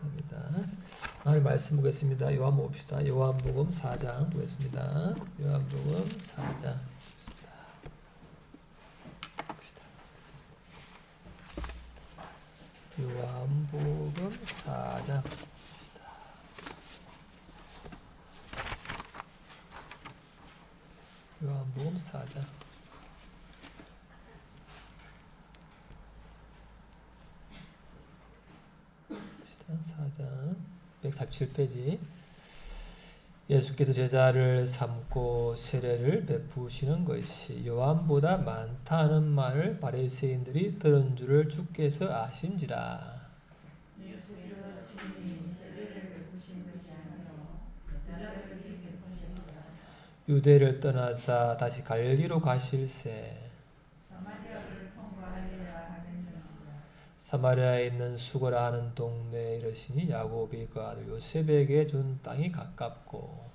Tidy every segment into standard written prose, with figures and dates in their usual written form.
감사합니다. 하나님 말씀 보겠습니다. 요한복음 봅시다. 요한복음 4장 보겠습니다. 요한복음 4장. 요한복음 4장. 요한복음 4장. 4장 147페이지. 예수께서 제자를 삼고 세례를 베푸시는 것이 요한보다 많다는 말을 바리새인들이 들은 줄을 주께서 아신지라. 유대를 떠나사 다시 갈릴리로 가실새 사마리아에 있는 수고라 하는 동네에 이르시니 야곱이 그 아들 요셉에게 준 땅이 가깝고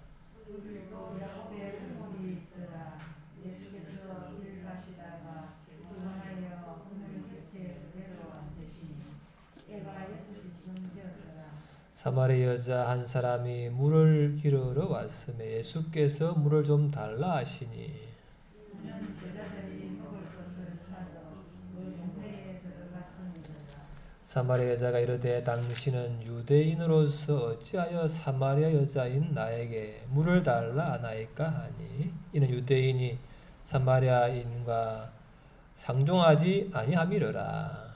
사마리아 여자 한 사람이 물을 기르러 왔음에 예수께서 물을 좀 달라 하시니 사마리아 여자가 이르되 당신은 유대인으로서 어찌하여 사마리아 여자인 나에게 물을 달라 하나이까 하니 이는 유대인이 사마리아인과 상종하지 아니함이러라.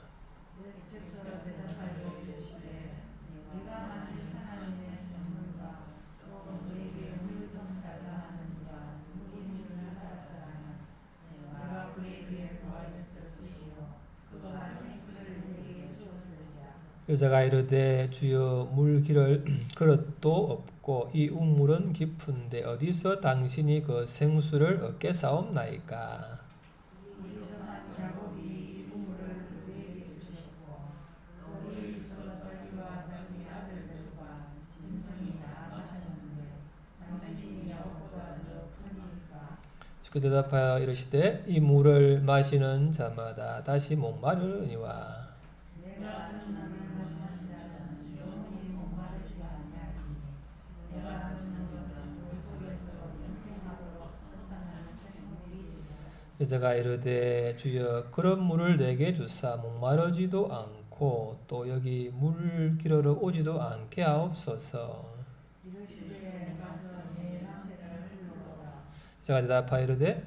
여자가 이르되 주여 물 기를 그릇도 없고 이 우물은 깊은데 어디서 당신이 그 생수를 얻게 사옵나이까? 그 대답하여 이르시되 이 물을 마시는 자마다 다시 목마르니와 여자가 이르되 주여 그런 물을 내게 주사 목마르지도 않고 또 여기 물 기르러 오지도 않게 하옵소서. 여자가 대답하여 이르되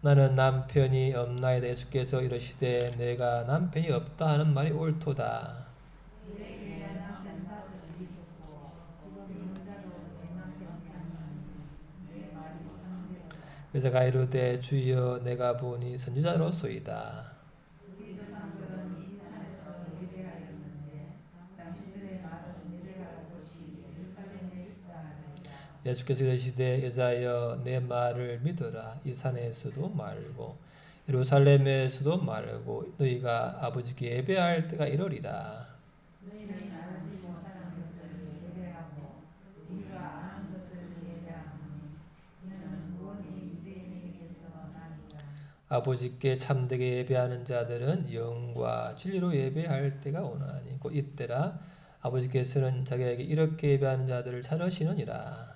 나는 남편이 없나이다. 예수께서 이르시되 내가 남편이 없다 하는 말이 옳도다. 여자가 이르되 주여 내가 보니 선지자로소이다. 예수께서 이르시되 여자여 내 말을 믿으라. 이 산에서도 말고 예루살렘에서도 말고 너희가 아버지께 예배할 때가 이르리라. 아버지께 참되게 예배하는 자들은 영과 진리로 예배할 때가 오나니 곧 이때라. 아버지께서는 자기에게 이렇게 예배하는 자들을 찾으시느니라.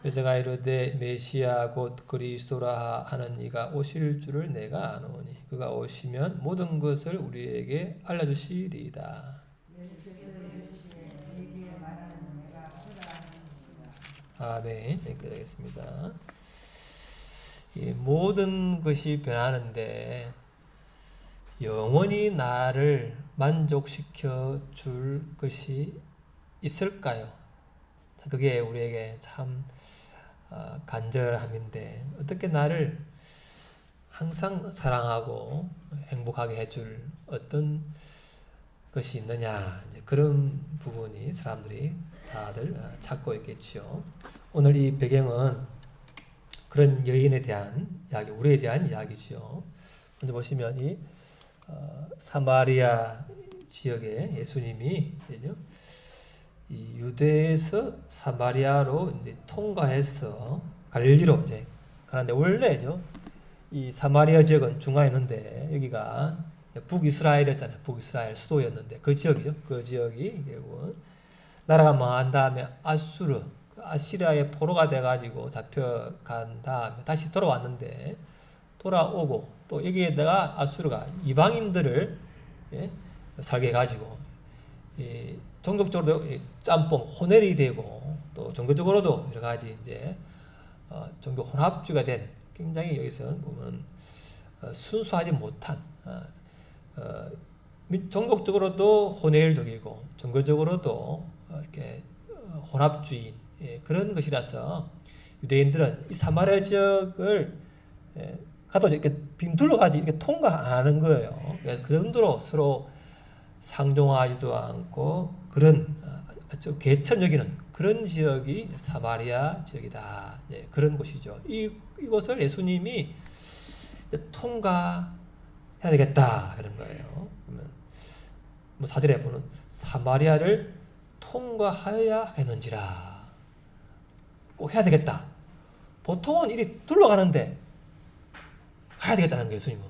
여자가 이르되 메시아 곧 그리스도라 하는 이가 오실 줄을 내가 아노니 그가 오시면 모든 것을 우리에게 알려주시리이다. 아멘. 여기까지 하겠습니다. 이 모든 것이 변하는데 영원히 나를 만족시켜 줄 것이 있을까요? 그게 우리에게 참 간절함인데 어떻게 나를 항상 사랑하고 행복하게 해줄 어떤 것이 있느냐, 그런 부분이 사람들이 다들 찾고 있겠죠. 오늘 이 배경은 그런 여인에 대한 이야기, 우리에 대한 이야기죠. 먼저 보시면 이 사마리아 지역에 예수님이 이 유대에서 사마리아로 이제 통과해서 갈릴리로 이제 가는데 원래죠. 이 사마리아 지역은 중간에 있는데 여기가 북이스라엘이었잖아요. 북이스라엘 수도였는데 그 지역이죠. 그 지역이 결국은 나라가 망한 다음에 아수르, 아시리아의 포로가 돼가지고 잡혀간 다음에 다시 돌아왔는데 돌아오고 또 여기에다가 아수르가 이방인들을 살게 해가지고 종족적으로도 짬뽕, 혼혈이 되고 또 종교적으로도 여러 가지 이제 종교 혼합주의가 된 굉장히 여기서 보면 순수하지 못한 종족적으로도 혼혈적이고 종교적으로도 이렇게 혼합주의 그런 것이라서 유대인들은 이 사마리아 지역을 가도 이렇게 빙둘러가지 이렇게 통과 안 하는 거예요. 그 정도로 서로 상종하지도 않고 그런 좀 개천 여기는 그런 지역이 사마리아 지역이다. 그런 곳이죠. 이곳을 예수님이 통과해야 되겠다 그런 거예요. 그러면 뭐 4절에 보는 사마리아를 통과하여야 하겠는지라. 꼭 해야 되겠다. 보통은 이리 둘러가는데 가야 되겠다는 거예요. 예수님은.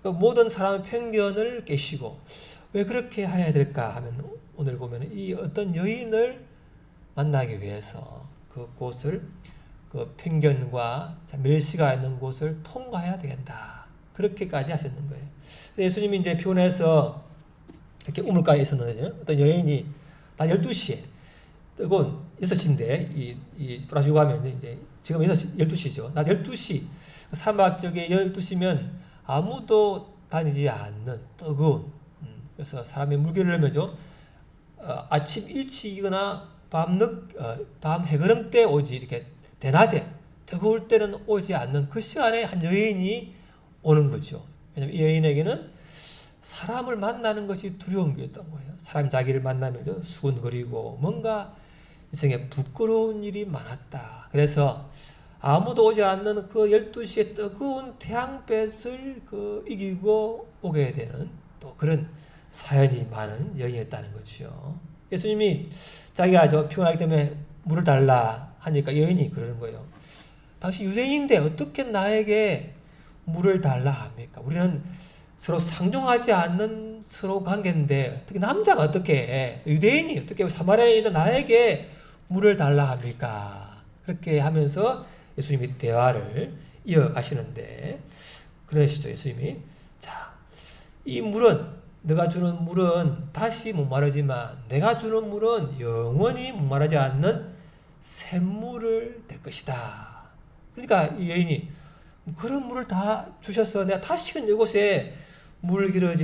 그러니까 모든 사람의 편견을 깨시고 왜 그렇게 해야 될까 하면 오늘 보면 이 어떤 여인을 만나기 위해서 그곳을 그 편견과 멸시가 있는 곳을 통과해야 되겠다. 그렇게까지 하셨는 거예요. 예수님이 이제 피곤해서 이렇게 우물가에 있었는데 어떤 여인이 단 12시에 뜨거운 6시인데 이 브라질 가면 이제 지금 12시죠. 낮 12시 사막 쪽에 12시면 아무도 다니지 않는 뜨거운 그래서 사람이 물기를 내면죠. 아침 일찍이거나 밤 해그름 때 오지 이렇게 대낮에 뜨거울 때는 오지 않는 그 시간에 한 여인이 오는 거죠. 왜냐하면 이 여인에게는 사람을 만나는 것이 두려운 게 있던 거예요. 사람 자기를 만나면 수근거리고 뭔가 인생에 부끄러운 일이 많았다. 그래서 아무도 오지 않는 그 12시에 뜨거운 태양빛을 이기고 오게 되는 또 그런 사연이 많은 여인이었다는 거죠. 예수님이 자기가 피곤하기 때문에 물을 달라 하니까 여인이 그러는 거예요. 당신 유대인인데 어떻게 나에게 물을 달라 합니까? 우리는 서로 상종하지 않는 서로 관계인데 어떻게 남자가 어떻게 유대인이 어떻게 사마리아인인 나에게 물을 달라 합니까? 그렇게 하면서 예수님이 대화를 이어가시는데 그러시죠. 예수님이 자, 이 물은 내가 주는 물은 다시 목마르지만 내가 주는 물은 영원히 목마르지 않는 샘물을 될 것이다. 그러니까 이 여인이 그런 물을 다 주셔서 내가 다시는 이곳에 물기를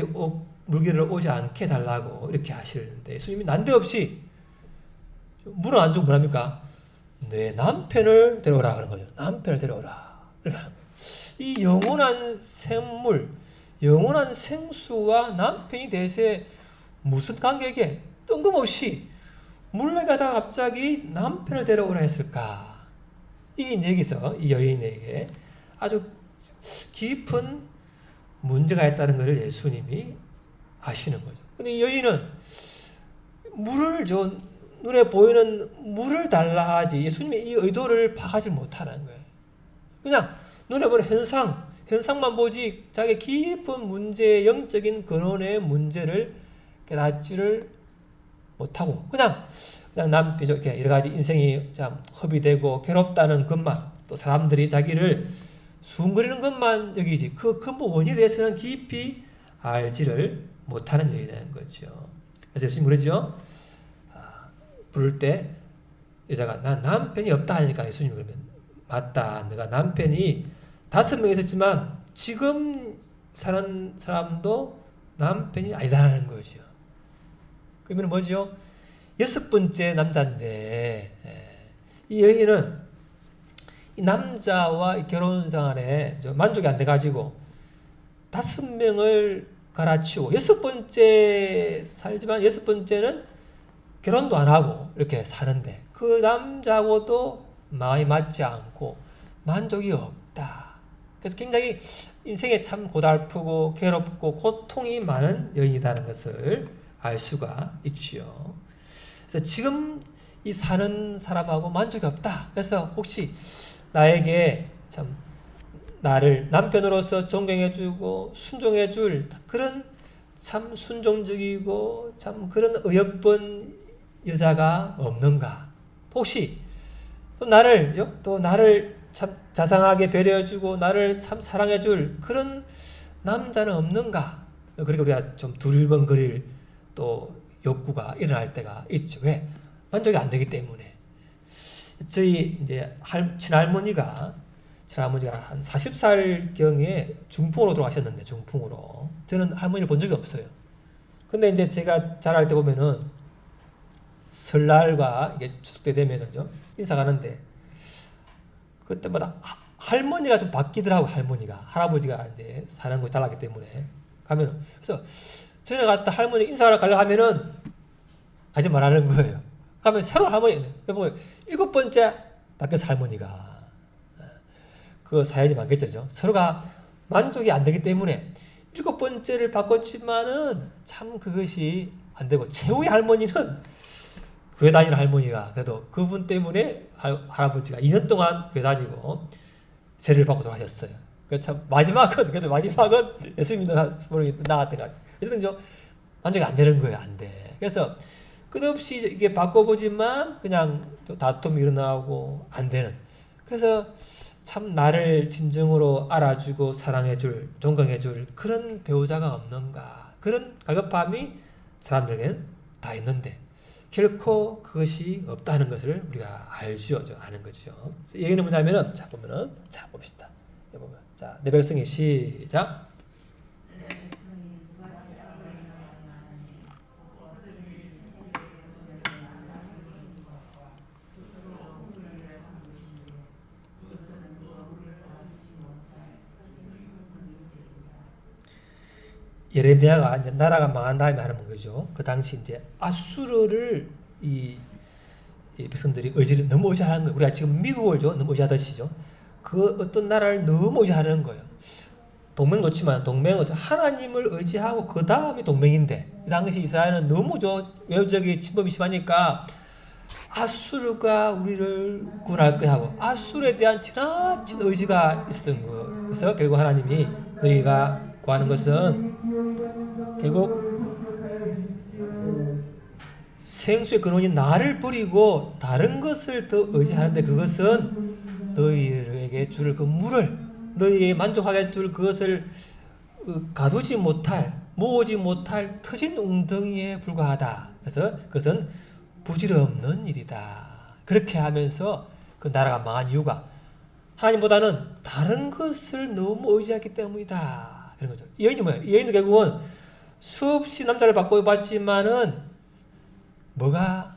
오지 않게 해달라고 이렇게 하시는데 예수님이 난데없이 물은 안 주고 뭐랍니까? 내 남편을 데려오라 그런 거죠. 남편을 데려오라. 이 영원한 샘물, 영원한 생수와 남편이 대세 무슨 관계에 뜬금없이 물레가다 갑자기 남편을 데려오라 했을까? 이 얘기서 이 여인에게 아주 깊은 문제가 있다는 것을 예수님이 아시는 거죠. 근데 이 여인은 물을 눈에 보이는 물을 달라 하지 예수님의 이 의도를 파악하지 못하는 거예요. 그냥 눈에 보이는 현상만 보지 자기 깊은 문제, 영적인 근원의 문제를 깨닫지를 못하고 그냥 남편 이렇게 여러 가지 인생이 참 허비되고 괴롭다는 것만 또 사람들이 자기를 수군거리는 것만 여기지 그 근본 원인에 대해서는 깊이 알지를 못하는 여인이라는 거죠. 그래서 예수님 그러죠. 부를 때 여자가 난 남편이 없다 하니까 예수님이 그러면 맞다. 내가 남편이 5명 있었지만 지금 사는 사람도 남편이 아니다라는 거죠. 그러면 뭐죠? 6번째 남자인데 이 여인은 이 남자와 결혼 생활에 만족이 안 돼가지고 5명을 갈아치우고 6번째 살지만 6번째는 결혼도 안 하고 이렇게 사는데 그 남자하고도 마음이 맞지 않고 만족이 없다. 그래서 굉장히 인생에 참 고달프고 괴롭고 고통이 많은 여인이라는 것을 알 수가 있지요. 그래서 지금 이 사는 사람하고 만족이 없다. 그래서 혹시 나에게 참 나를 남편으로서 존경해주고 순종해줄 그런 참 순종적이고 참 그런 어여쁜 여자가 없는가? 혹시 또 나를 참 자상하게 배려해주고 나를 참 사랑해줄 그런 남자는 없는가? 그러니까 우리가 좀 두리번거릴 또 욕구가 일어날 때가 있죠. 왜? 만족이 안 되기 때문에. 저희 이제 친할머니가 한 40살경에 중풍으로 돌아가셨는데, 중풍으로. 저는 할머니를 본 적이 없어요. 근데 이제 제가 자랄 때 보면은 설날과 이게 추석 때 되면은요, 인사 가는데, 그때마다 할머니가 좀 바뀌더라고, 할머니가. 할아버지가 이제 사는 곳이 달랐기 때문에. 가면은. 그래서 전에 갔다 할머니 인사하러 가려고 하면은 가지 말라는 거예요. 가면 새로운 할머니네. 보면 7번째 바뀌어서 할머니가. 그 사연이 많겠죠. 서로가 만족이 안 되기 때문에 7번째를 바꿨지만은 참 그것이 안 되고, 최후의 할머니는 교회 다니는 할머니가 그래도 그분 때문에 할아버지가 2년 동안 교회 다니고 세례를 받고 돌아가셨어요. 참 그래도 마지막은 예수 믿는 분이 나왔던 것 같아요. 어쨌든 좀 만족이 안 되는 거예요. 안 돼. 그래서 끝없이 이게 바꿔보지만 그냥 다툼이 일어나고 안 되는. 그래서 참 나를 진정으로 알아주고 사랑해줄, 존경해줄 그런 배우자가 없는가. 그런 갈급함이 사람들에게는 다 있는데 결코 그것이 없다는 것을 우리가 알죠. 아는 거죠. 얘기는 뭐냐면은, 자, 봅시다. 자, 내 백성이 시작. 예레미야가 이제 나라가 망한 다음에 하는 거죠. 그 당시 이제 아수르를 이 백성들이 너무 의지하는 거예요. 우리가 지금 미국을 너무 의지하듯이죠. 그 어떤 나라를 너무 의지하는 거예요. 동맹 놓지만 동맹은 하나님을 의지하고 그 다음이 동맹인데, 이 당시 이스라엘은 너무 외부적인 침범이 심하니까 아수르가 우리를 구원할 거야 하고 아수르에 대한 지나친 의지가 있었던 거예요. 그래서 결국 하나님이 너희가 구하는 것은 결국 생수의 근원인 나를 버리고 다른 것을 더 의지하는데, 그것은 너희에게 줄 그 물을, 너희에게 만족하게 줄 그것을 가두지 못할, 모으지 못할 터진 웅덩이에 불과하다. 그래서 그것은 부질없는 일이다. 그렇게 하면서 그 나라가 망한 이유가 하나님보다는 다른 것을 너무 의지했기 때문이다. 이런 거죠. 여인이 뭐예요? 여인도 결국은 수없이 남자를 바꿔봤지만은 뭐가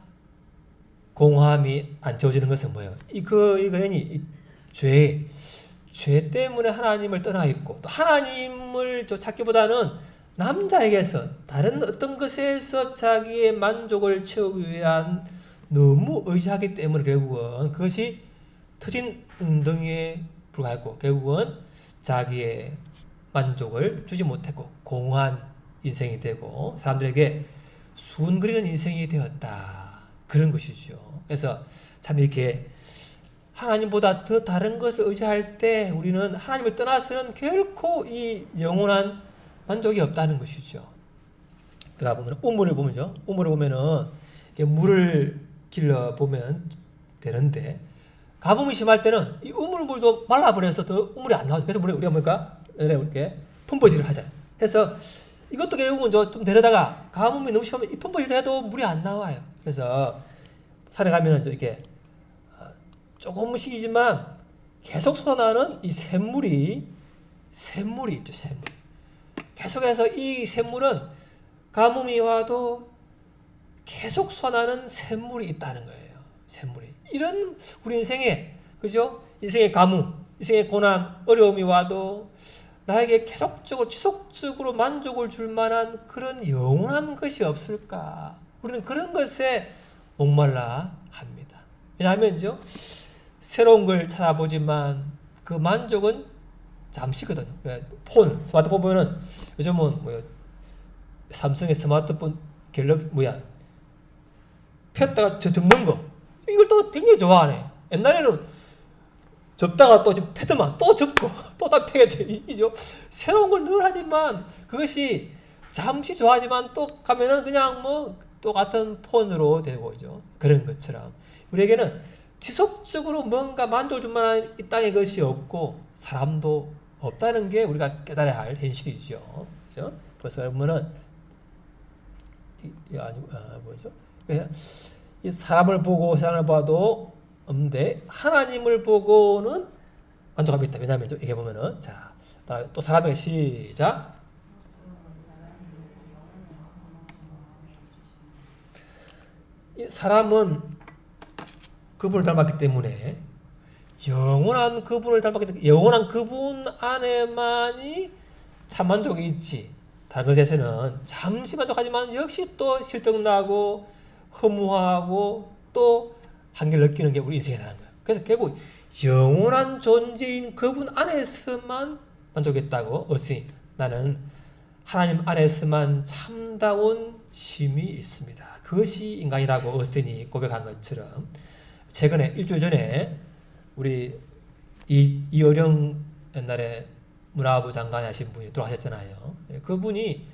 공허함이 안 채워지는 것은 뭐예요? 이 여인이 죄 때문에 하나님을 떠나 있고, 또 하나님을 찾기보다는 남자에게서 다른 어떤 것에서 자기의 만족을 채우기 위한 너무 의지하기 때문에 결국은 그것이 터진 웅덩이에 불과했고, 결국은 자기의 만족을 주지 못했고 공허한 인생이 되고 사람들에게 수군거리는 인생이 되었다. 그런 것이죠. 그래서 참 이렇게 하나님보다 더 다른 것을 의지할 때 우리는 하나님을 떠나서는 결코 이 영원한 만족이 없다는 것이죠. 그러다 보면 우물을 보면은 물을 길러 보면 되는데, 가뭄이 심할 때는 이 우물물도 말라버려서 더 우물이 안 나와요. 그래서 우리가 뭐니까 이렇게 펌버질을 하잖아요. 그래서 이것도 결국은 좀 데려다가 가뭄이 너무 심하면 이 펌버질 해도 물이 안 나와요. 그래서 산에 가면은 이렇게 조금씩이지만 계속 솟아나는 이 샘물이 있죠. 샘물. 계속해서 이 샘물은 가뭄이 와도 계속 솟아나는 샘물이 있다는 거예요. 샘물이. 이런 우리 인생에, 그죠? 인생의 가뭄, 인생의 고난, 어려움이 와도 나에게 계속적으로 지속적으로 만족을 줄 만한 그런 영원한 것이 없을까? 우리는 그런 것에 목말라 합니다. 왜냐하면요, 새로운 걸 찾아보지만 그 만족은 잠시거든요. 스마트폰 보면은 요즘은 삼성의 스마트폰 폈다가 적는 거, 이걸 또 굉장히 좋아하네. 옛날에는 접다가 또 지금 패드만 또 접고 또 다 패야죠. 새로운 걸 늘 하지만 그것이 잠시 좋아하지만 또 가면은 그냥 뭐 똑같은 폰으로 되고 죠. 그런 것처럼 우리에게는 지속적으로 뭔가 만족을 줄 만한 이 땅의 것이 없고 사람도 없다는 게 우리가 깨달아야 할 현실이죠. 그죠? 그래서 보면은 뭐죠? 이 사람을 보고 세상을 봐도 없는데 하나님을 보고는 만족함이 있다. 왜냐하면 이게 보면은 자, 또 사람에게 시작. 이 사람은 그분을 닮았기 때문에 영원한 그분을 닮았기 때문에 영원한 그분 안에만이 참 만족이 있지. 다른 것에서는 잠시 만족하지만 역시 또 실증나고 허무하고 또 한계를 느끼는 게 우리 인생이라는 거예요. 그래서 결국 영원한 존재인 그분 안에서만 만족했다고 어스틴 나는 하나님 안에서만 참다운 쉼이 있습니다. 그것이 인간이라고 어스틴이 고백한 것처럼 최근에 일주일 전에 우리 이어령 옛날에 문화부 장관 하신 분이 돌아가셨잖아요. 그분이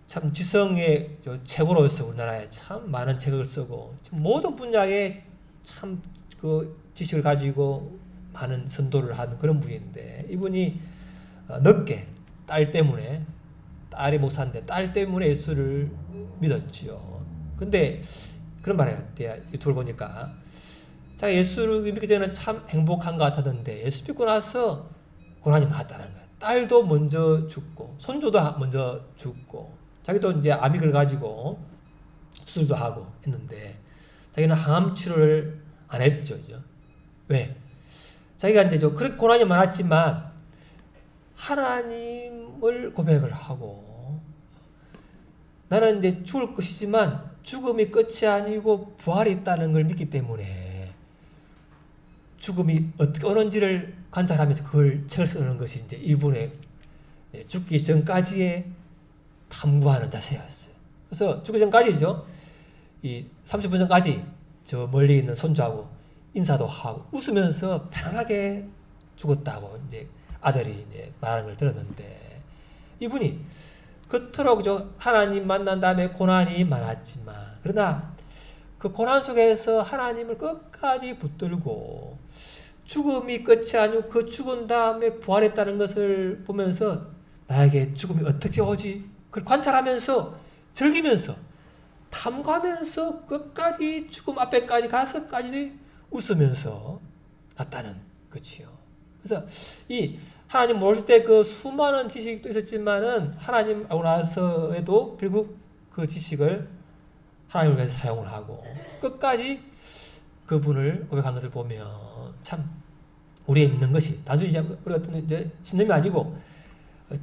참 지성의 최고로서 우리나라에 참 많은 책을 쓰고 모든 분야에 참 그 지식을 가지고 많은 선도를 한 그런 분인데 이분이 늦게 딸 때문에 딸이 목사인데 딸 때문에 예수를 믿었지요. 근데 그런 말이에요. 유튜브를 보니까 자기가 예수를 믿기 전에는 참 행복한 것 같았는데 예수 믿고 나서 고난이 많았다는 거예요. 딸도 먼저 죽고 손주도 먼저 죽고 자기도 이제 암이 걸려가지고 수술도 하고 했는데 자기는 항암 치료를 안 했죠. 왜? 자기가 이제 그렇게 고난이 많았지만 하나님을 고백을 하고 나는 이제 죽을 것이지만 죽음이 끝이 아니고 부활이 있다는 걸 믿기 때문에 죽음이 어떻게 오는지를 관찰하면서 그걸 책을 쓰는 것이 이제 이분의 죽기 전까지의 탐구하는 자세였어요. 그래서 죽기 전까지죠. 이 30분 전까지 저 멀리 있는 손주하고 인사도 하고 웃으면서 편안하게 죽었다고 이제 아들이 이제 말하는 걸 들었는데 이분이 그토록 하나님 만난 다음에 고난이 많았지만 그러나 그 고난 속에서 하나님을 끝까지 붙들고 죽음이 끝이 아니고 그 죽은 다음에 부활했다는 것을 보면서 나에게 죽음이 어떻게 오지? 그걸 관찰하면서 즐기면서 탐구하면서 끝까지 죽음 앞에까지 가서까지 웃으면서 갔다는 거지요. 그래서 이 하나님 모를 때 그 수많은 지식도 있었지만은 하나님 알고 나서에도 결국 그 지식을 하나님을 위해서 사용을 하고 끝까지 그분을 고백한 것을 보면 참 우리의 믿는 것이 단순히 우리 같은 이제 신념이 아니고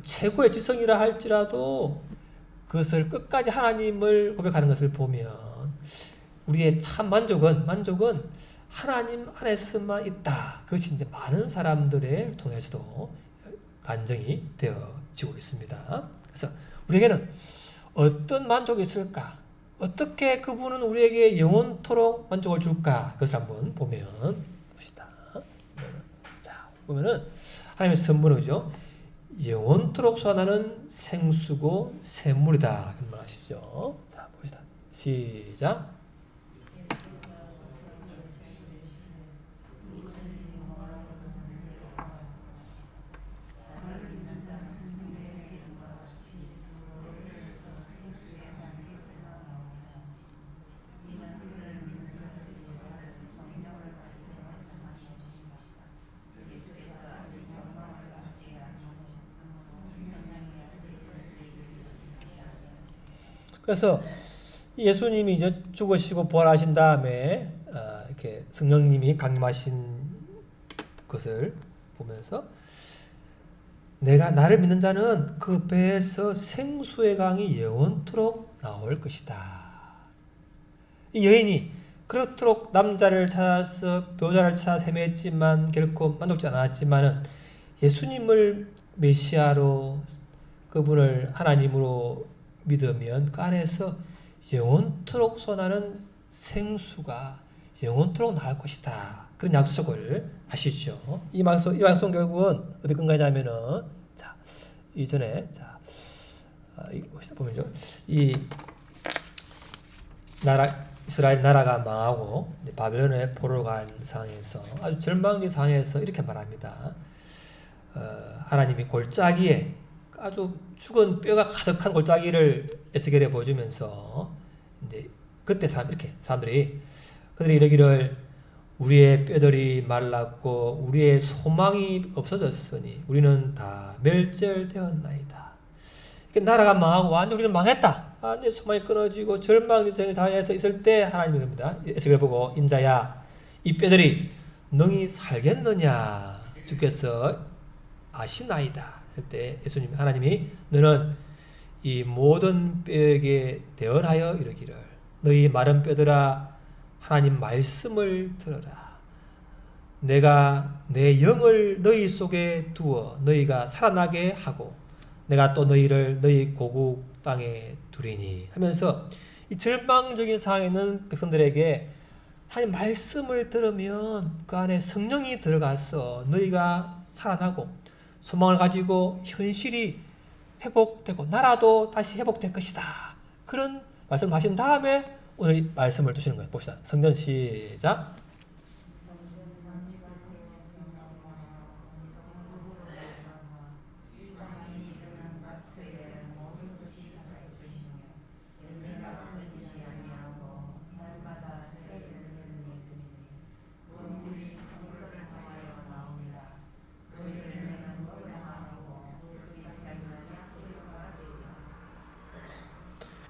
최고의 지성이라 할지라도 그것을 끝까지 하나님을 고백하는 것을 보면 우리의 참 만족은 하나님 안에서만 있다. 그것이 이제 많은 사람들을 통해서도 간증이 되어지고 있습니다. 그래서 우리에게는 어떤 만족이 있을까? 어떻게 그분은 우리에게 영원토록 만족을 줄까? 그것을 한번 보면 봅시다. 자, 보면은 하나님의 선물은 그죠? 영원토록 소환하는 생수고 샘물이다. 그런 말 아시죠? 자, 봅시다. 시작. 그래서 예수님이 이제 죽으시고 부활하신 다음에 이렇게 성령님이 강림하신 것을 보면서 내가 나를 믿는 자는 그 배에서 생수의 강이 영원토록 나올 것이다. 이 여인이 그렇도록 남자를 찾아서 배우자를 찾아 헤맸지만 결코 만족지 않았지만은 예수님을 메시아로 그분을 하나님으로 믿으면 그 안에서 영원토록 솟아나는 생수가 영원토록 나올 것이다. 그런 약속을 하시죠. 이 약속 결국은 어디 건가냐면은 자 이전에 자 보면요 이 나라 이스라엘 나라가 망하고 바벨론의 포로로 간 상황에서 아주 절망의 상황에서 이렇게 말합니다. 하나님이 골짜기에 아주 죽은 뼈가 가득한 골짜기를 에스겔에 보여주면서 이제 그때 사람들이 그들이 이러기를 우리의 뼈들이 말랐고 우리의 소망이 없어졌으니 우리는 다 멸절되었나이다. 나라가 망하고 완전 우리는 망했다. 완전 소망이 끊어지고 절망의 상황에서 있을 때 하나님이 그럽니다. 에스겔 보고 인자야 이 뼈들이 능히 살겠느냐 주께서 아시나이다. 그때 예수님 하나님이 너는 이 모든 뼈에게 대언하여 이르기를 너희 마른 뼈들아 하나님 말씀을 들어라. 내가 내 영을 너희 속에 두어 너희가 살아나게 하고 내가 또 너희를 너희 고국 땅에 두리니 하면서 이 절망적인 상황에는 백성들에게 하나님 말씀을 들으면 그 안에 성령이 들어가서 너희가 살아나고 소망을 가지고 현실이 회복되고 나라도 다시 회복될 것이다. 그런 말씀을 하신 다음에 오늘 이 말씀을 두시는 거예요. 봅시다. 성전 시작.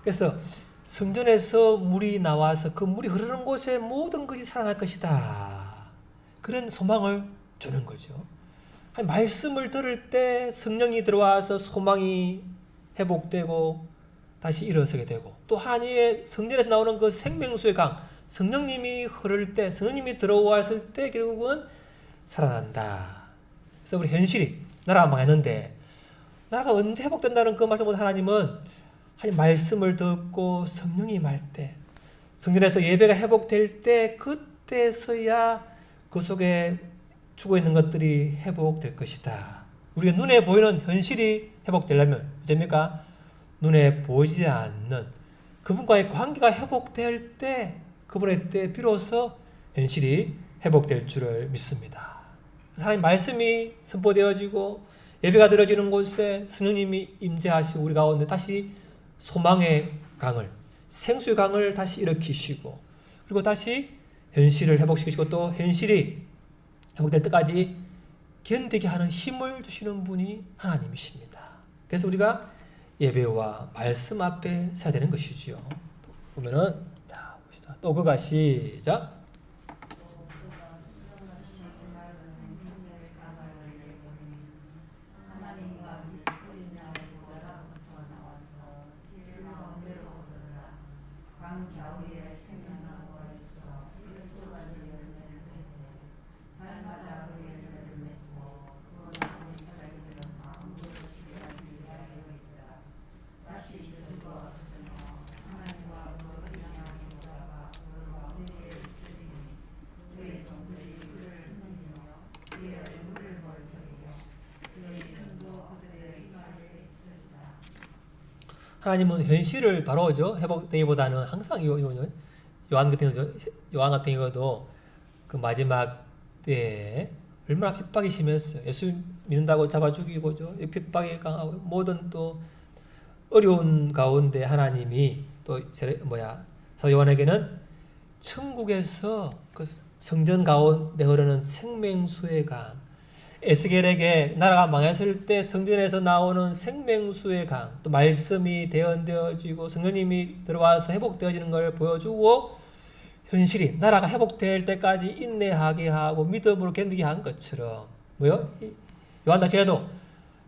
그래서 성전에서 물이 나와서 그 물이 흐르는 곳에 모든 것이 살아날 것이다. 그런 소망을 주는 거죠. 말씀을 들을 때 성령이 들어와서 소망이 회복되고 다시 일어서게 되고 또 하나님의 성전에서 나오는 그 생명수의 강 성령님이 흐를 때 성령님이 들어왔을 때 결국은 살아난다. 그래서 우리 현실이 나라가 망했는데 나라가 언제 회복된다는 그 말씀보다 하나님은 말씀을 듣고 성령이 말 때 성전에서 예배가 회복될 때 그때서야 그 속에 죽어있는 것들이 회복될 것이다. 우리가 눈에 보이는 현실이 회복되려면 어째입니까? 눈에 보이지 않는 그분과의 관계가 회복될 때 그분의 때 비로소 현실이 회복될 줄을 믿습니다. 하나님 말씀이 선포되어지고 예배가 드려지는 곳에 성령님이 임재하시고 우리 가운데 다시 소망의 강을 생수의 강을 다시 일으키시고 그리고 다시 현실을 회복시키시고 또 현실이 회복될 때까지 견디게 하는 힘을 주시는 분이 하나님이십니다. 그래서 우리가 예배와 말씀 앞에 서야 되는 것이지요. 보면은 자 봅시다. 또 그가 시작. 하나님은 현실을 바로죠 회복되기보다는 항상 요한 같은 경우도 그 마지막 때에 얼마나 핍박이 심했어요. 예수 믿는다고 잡아 죽이고죠. 핍박이 강하고 모든 또 어려운 가운데 하나님이 또 사도 요한에게는 천국에서 그 성전 가운데 흐르는 생명수의 강 에스겔에게 나라가 망했을 때 성전에서 나오는 생명수의 강, 또 말씀이 대언되어지고 성령님이 들어와서 회복되어지는 걸 보여주고 현실이 나라가 회복될 때까지 인내하게 하고 믿음으로 견디게 한 것처럼 요한다체도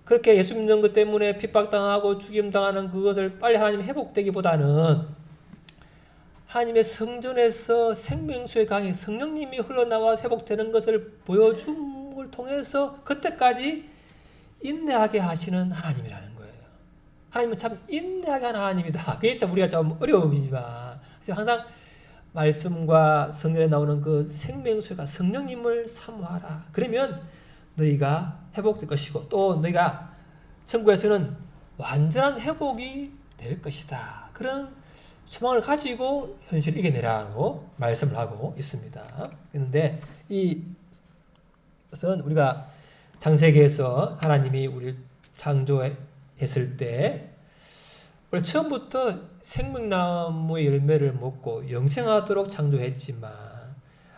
그렇게 예수 믿는 것 때문에 핍박당하고 죽임당하는 그것을 빨리 하나님 회복되기보다는 하나님의 성전에서 생명수의 강이 성령님이 흘러나와 회복되는 것을 보여줌 을 통해서 그때까지 인내하게 하시는 하나님이라는 거예요. 하나님은 참 인내하게 하는 하나님이다. 그게 참 우리가 좀 어려움이지만 항상 말씀과 성경에 나오는 그 생명수가 성령님을 사모하라. 그러면 너희가 회복될 것이고 또 너희가 천국에서는 완전한 회복이 될 것이다. 그런 소망을 가지고 현실을 이겨내라고 말씀을 하고 있습니다. 그런데 이것은 우리가 창세기에서 하나님이 우리를 창조했을 때 원래 처음부터 생명나무의 열매를 먹고 영생하도록 창조했지만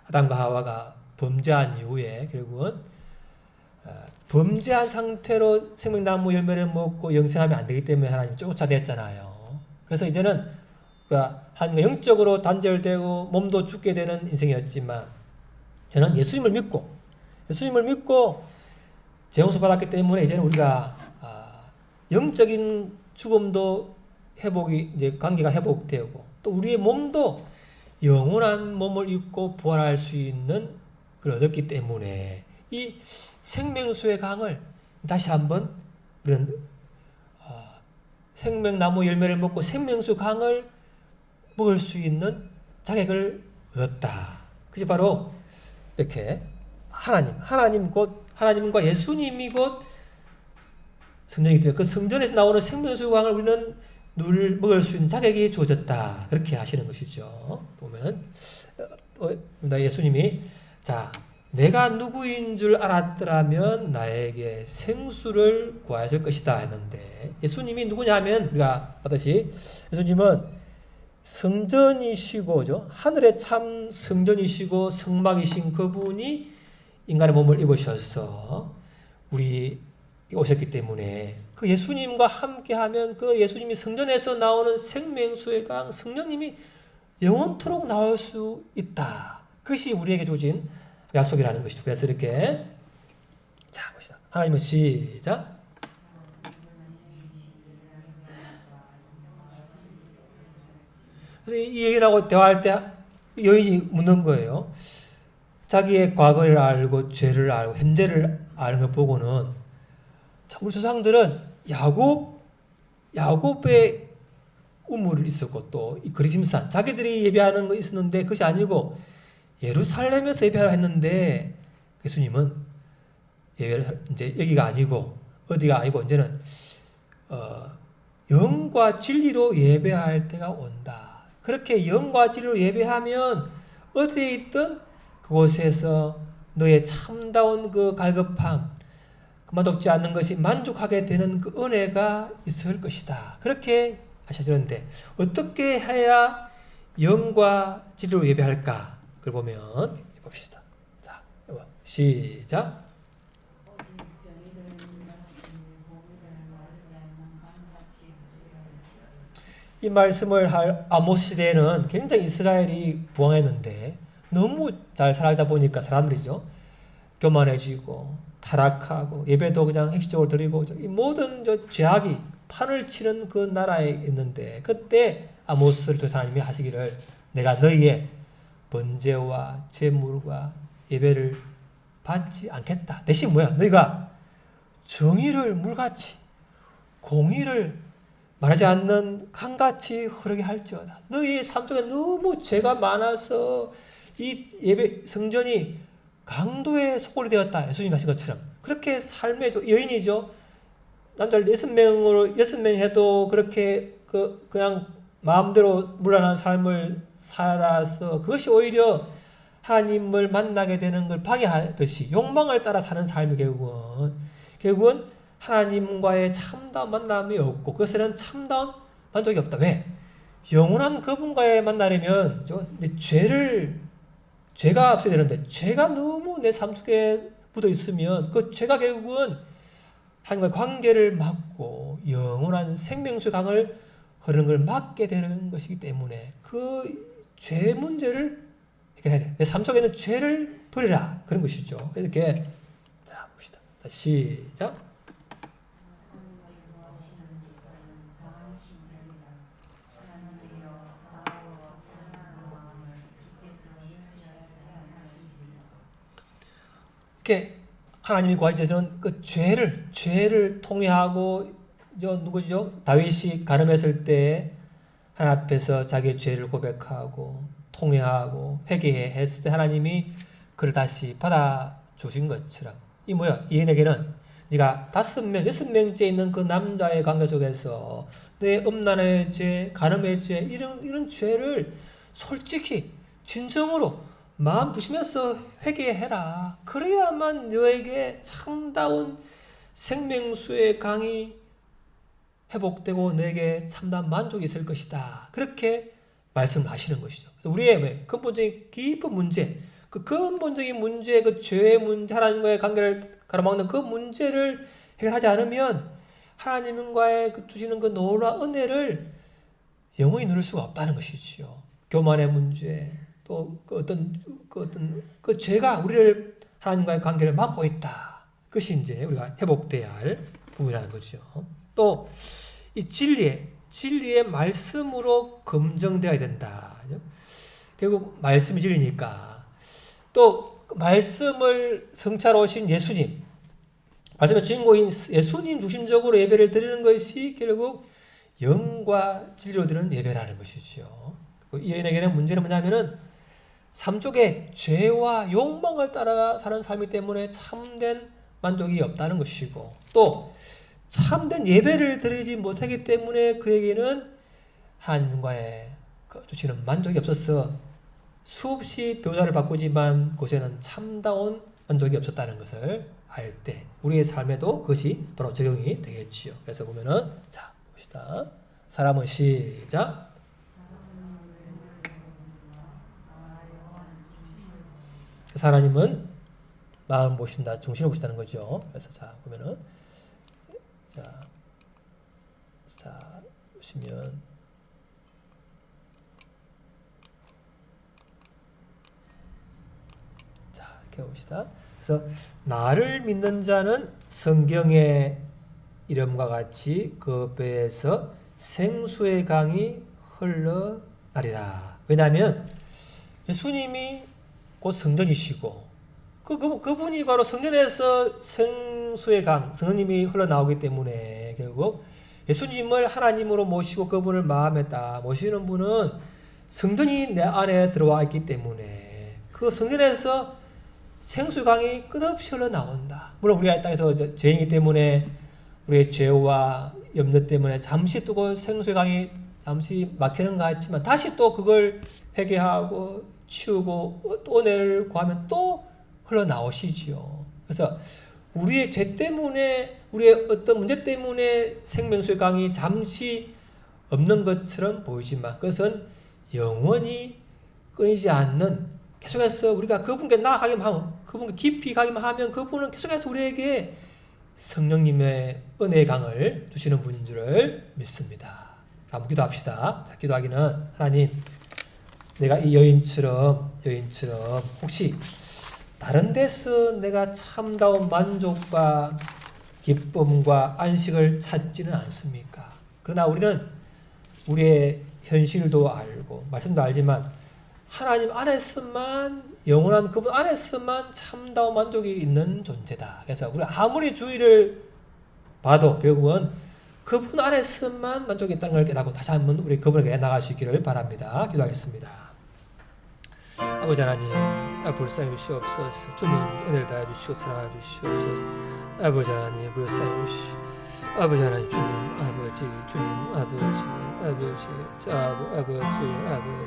아담과 하와가 범죄한 이후에 결국은 범죄한 상태로 생명나무 열매를 먹고 영생하면 안 되기 때문에 하나님이 쫓아냈잖아요. 그래서 이제는 하나님과 영적으로 단절되고 몸도 죽게 되는 인생이었지만 저는 예수님을 믿고 재용서 받았기 때문에 이제는 우리가 영적인 죽음도 회복이 이제 관계가 회복되고 또 우리의 몸도 영원한 몸을 입고 부활할 수 있는 걸 얻었기 때문에 이 생명수의 강을 다시 한번 이런 생명나무 열매를 먹고 생명수 강을 먹을 수 있는 자격을 얻었다. 그것이 바로 이렇게 하나님과 예수님이 곧 성전이기 때문에 그 성전에서 나오는 생명수 강을 우리는 늘 먹을 수 있는 자격이 주어졌다. 그렇게 하시는 것이죠. 보면은 예수님이 자 내가 누구인 줄 알았더라면 나에게 생수를 구하였을 것이다 했는데 예수님이 누구냐 하면 우리가 봤듯이 예수님은 성전이시고 하늘의 참 성전이시고 성막이신 그분이 인간의 몸을 입으셔서 우리 오셨기 때문에 그 예수님과 함께하면 그 예수님이 성전에서 나오는 생명수의 강 성령님이 영원토록 나올 수 있다. 그것이 우리에게 주어진 약속이라는 것이죠. 그래서 이렇게 자 봅시다. 하나님은 시작. 그래서 이 얘기하고 대화할 때 여인이 묻는 거예요. 자기의 과거를 알고 죄를 알고 현재를 아는 걸 보고는 우리 조상들은 야곱의 우물이 있었고 또 이 그리심산 자기들이 예배하는 거 있었는데 그것이 아니고 예루살렘에서 예배하라 했는데 예수님은 예배를 이제 여기가 아니고 어디가 아니고 이제는 영과 진리로 예배할 때가 온다. 그렇게 영과 진리로 예배하면 어디에 있든 그곳에서 너의 참다운 그 갈급함 그만두지 않는 것이 만족하게 되는 그 은혜가 있을 것이다. 그렇게 하셨는데 어떻게 해야 영과 진리로 예배할까? 그걸 보면 봅시다. 자, 시작. 이 말씀을 할 아모스 시대에는 굉장히 이스라엘이 부황했는데 너무 잘 살다 보니까 사람들이죠. 교만해지고 타락하고 예배도 그냥 행식적으로 드리고 이 모든 죄악이 판을 치는 그 나라에 있는데 그때 아모스를 통해서 하나님이 하시기를 내가 너희의 번제와 제물과 예배를 받지 않겠다. 대신 뭐야? 너희가 정의를 물같이 공의를 말하지 않는 강같이 흐르게 할지어다. 너희의 삶 속에 너무 죄가 많아서 이 예배 성전이 강도의 소굴이 되었다. 예수님 하신 것처럼 그렇게 삶의 여인이죠. 남자를 6명 해도 그렇게 그냥 마음대로 물러난 삶을 살아서 그것이 오히려 하나님을 만나게 되는 걸 방해하듯이 욕망을 따라 사는 삶이 결국은 하나님과의 참다운 만남이 없고 그것에는 참다운 만족이 없다. 왜? 영원한 그분과의 만나려면 죄가 없어야 되는데 죄가 너무 내 삶 속에 묻어 있으면 그 죄가 결국은 하나님과의 관계를 막고 영원한 생명수의 강을 흐르는 걸 막게 되는 것이기 때문에 그 죄 문제를 해결해야 돼. 내 삶 속에 있는 죄를 버리라. 그런 것이죠. 이렇게 자 봅시다. 시작. 이렇게 하나님이 구하시는 그 죄를 통회하고 누구죠? 다윗이 가늠했을 때 하나님 앞에서 자기의 죄를 고백하고 통회하고 회개했을 때 하나님이 그를 다시 받아주신 것처럼 이 뭐야? 이인에게는 네가 5명, 6명째 있는 그 남자의 관계 속에서 내 음란의 죄, 간음의 죄 이런 죄를 솔직히 진정으로 마음 부시면서 회개해라. 그래야만 너에게 참다운 생명수의 강이 회복되고 너에게 참다운 만족이 있을 것이다. 그렇게 말씀을 하시는 것이죠. 그래서 우리의 근본적인 깊은 문제, 그 근본적인 문제, 그 죄의 문제, 하나님과의 관계를 가로막는 그 문제를 해결하지 않으면 하나님과의 주시는 그 놀라운 은혜를 영원히 누릴 수가 없다는 것이지요. 교만의 문제, 또 그 죄가 우리를 하나님과의 관계를 막고 있다. 그것이 이제 우리가 회복돼야 할 부분이라는 거죠. 또 이 진리의 말씀으로 검증되어야 된다. 결국 말씀이 진리니까 또 말씀을 성찰 오신 예수님, 말씀의 주인공인 예수님 중심적으로 예배를 드리는 것이 결국 영과 진리로 드리는 예배라는 것이죠. 이 여인에게는 문제는 뭐냐면은 삶 속에 죄와 욕망을 따라 사는 삶이기 때문에 참된 만족이 없다는 것이고 또 참된 예배를 드리지 못하기 때문에 그에게는 하나님과의 주시는 만족이 없어서 수없이 묘자를 바꾸지만 그곳에는 참다운 만족이 없었다는 것을 알 때 우리의 삶에도 그것이 바로 적용이 되겠지요. 그래서 보면은 자 봅시다. 사람은 시작. 하나님은 마음 보신다, 정신을 보신다는 거죠. 그래서 자 보면은 자 보시면 자 이렇게 봅시다. 그래서 나를 믿는 자는 성경의 이름과 같이 그 배에서 생수의 강이 흘러나리라. 왜냐하면 예수님이 곧 성전이시고 그분이 바로 성전에서 생수의 강, 성령님이 흘러나오기 때문에 결국 예수님을 하나님으로 모시고 그분을 마음에 딱 모시는 분은 성전이 내 안에 들어와 있기 때문에 그 성전에서 생수의 강이 끝없이 흘러나온다. 물론 우리가 이 땅에서 죄인이기 때문에 우리의 죄와 염려 때문에 잠시 또 생수의 강이 잠시 막히는 것 같지만 다시 또 그걸 회개하고 치우고 또 은혜를 구하면 또 흘러나오시지요. 그래서 우리의 죄 때문에 우리의 어떤 문제 때문에 생명수의 강이 잠시 없는 것처럼 보이지만 그것은 영원히 끊이지 않는 계속해서 우리가 그분께 나아가기만 하면 그분께 깊이 가기만 하면 그분은 계속해서 우리에게 성령님의 은혜의 강을 주시는 분인 줄을 믿습니다. 한번 기도합시다. 자, 기도하기는 하나님 내가 이 여인처럼 혹시 다른 데서 내가 참다운 만족과 기쁨과 안식을 찾지는 않습니까? 그러나 우리는 우리의 현실도 알고 말씀도 알지만 하나님 안에서만 영원한 그분 안에서만 참다운 만족이 있는 존재다. 그래서 우리 아무리 주의를 봐도 결국은 그분 안에서만 만족이 있다는 걸 깨닫고 다시 한번 우리 그분에게 나갈 수 있기를 바랍니다. 기도하겠습니다. 아버지 하나님, 불쌍히 주시옵소서. 주님 은혜를 다해 주시고 사랑해 주시옵소서. 아버지 하나님 불쌍히 주시옵소서. 아버지 하나님 주님 아버지 주님 아버지 주여 아버지 주님 아버지 주님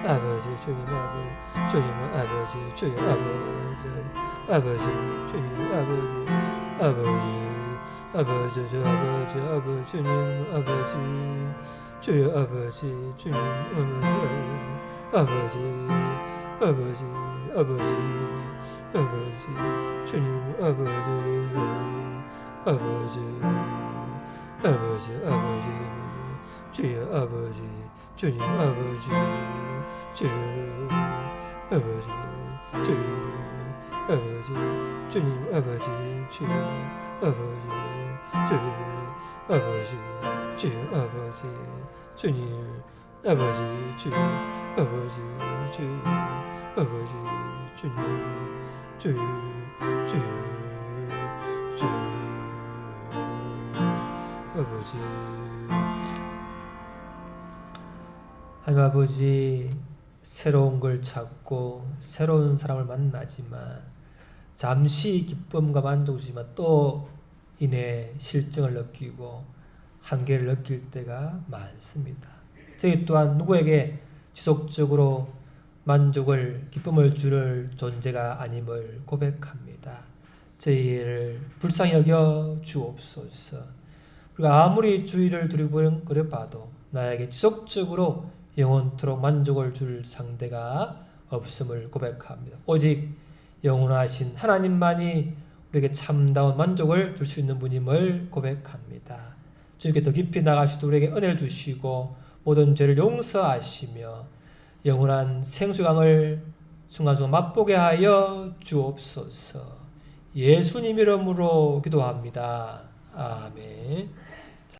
아버지 주여 아버지 주님 아버지 주님 아버지 주여 아버지 주님 아버지 주님 아버지 주여 아버지 주님 아버지 주여 아버지 주님 아버지 주여 아버지 주여 아버지 주님 아버지 주여 아버지 주여 아버지 주님 주여 아버지 하나님 아버지, 새로운 걸 찾고 새로운 사람을 만나지만 잠시 기쁨과 만족을 주지만 또 이내 실증을 느끼고 한계를 느낄 때가 많습니다. 저희 또한 누구에게 지속적으로 만족을, 기쁨을 줄 존재가 아님을 고백합니다. 저희를 불쌍히 여겨 주옵소서. 우리가 아무리 주의를 두리번거려봐도 나에게 지속적으로 영원토록 만족을 줄 상대가 없음을 고백합니다. 오직 영원하신 하나님만이 우리에게 참다운 만족을 줄 수 있는 분임을 고백합니다. 주님께 더 깊이 나가시도 우리에게 은혜를 주시고 모든 죄를 용서하시며 영원한 생수강을 순간순간 맛보게 하여 주옵소서. 예수님 이름으로 기도합니다. 아멘.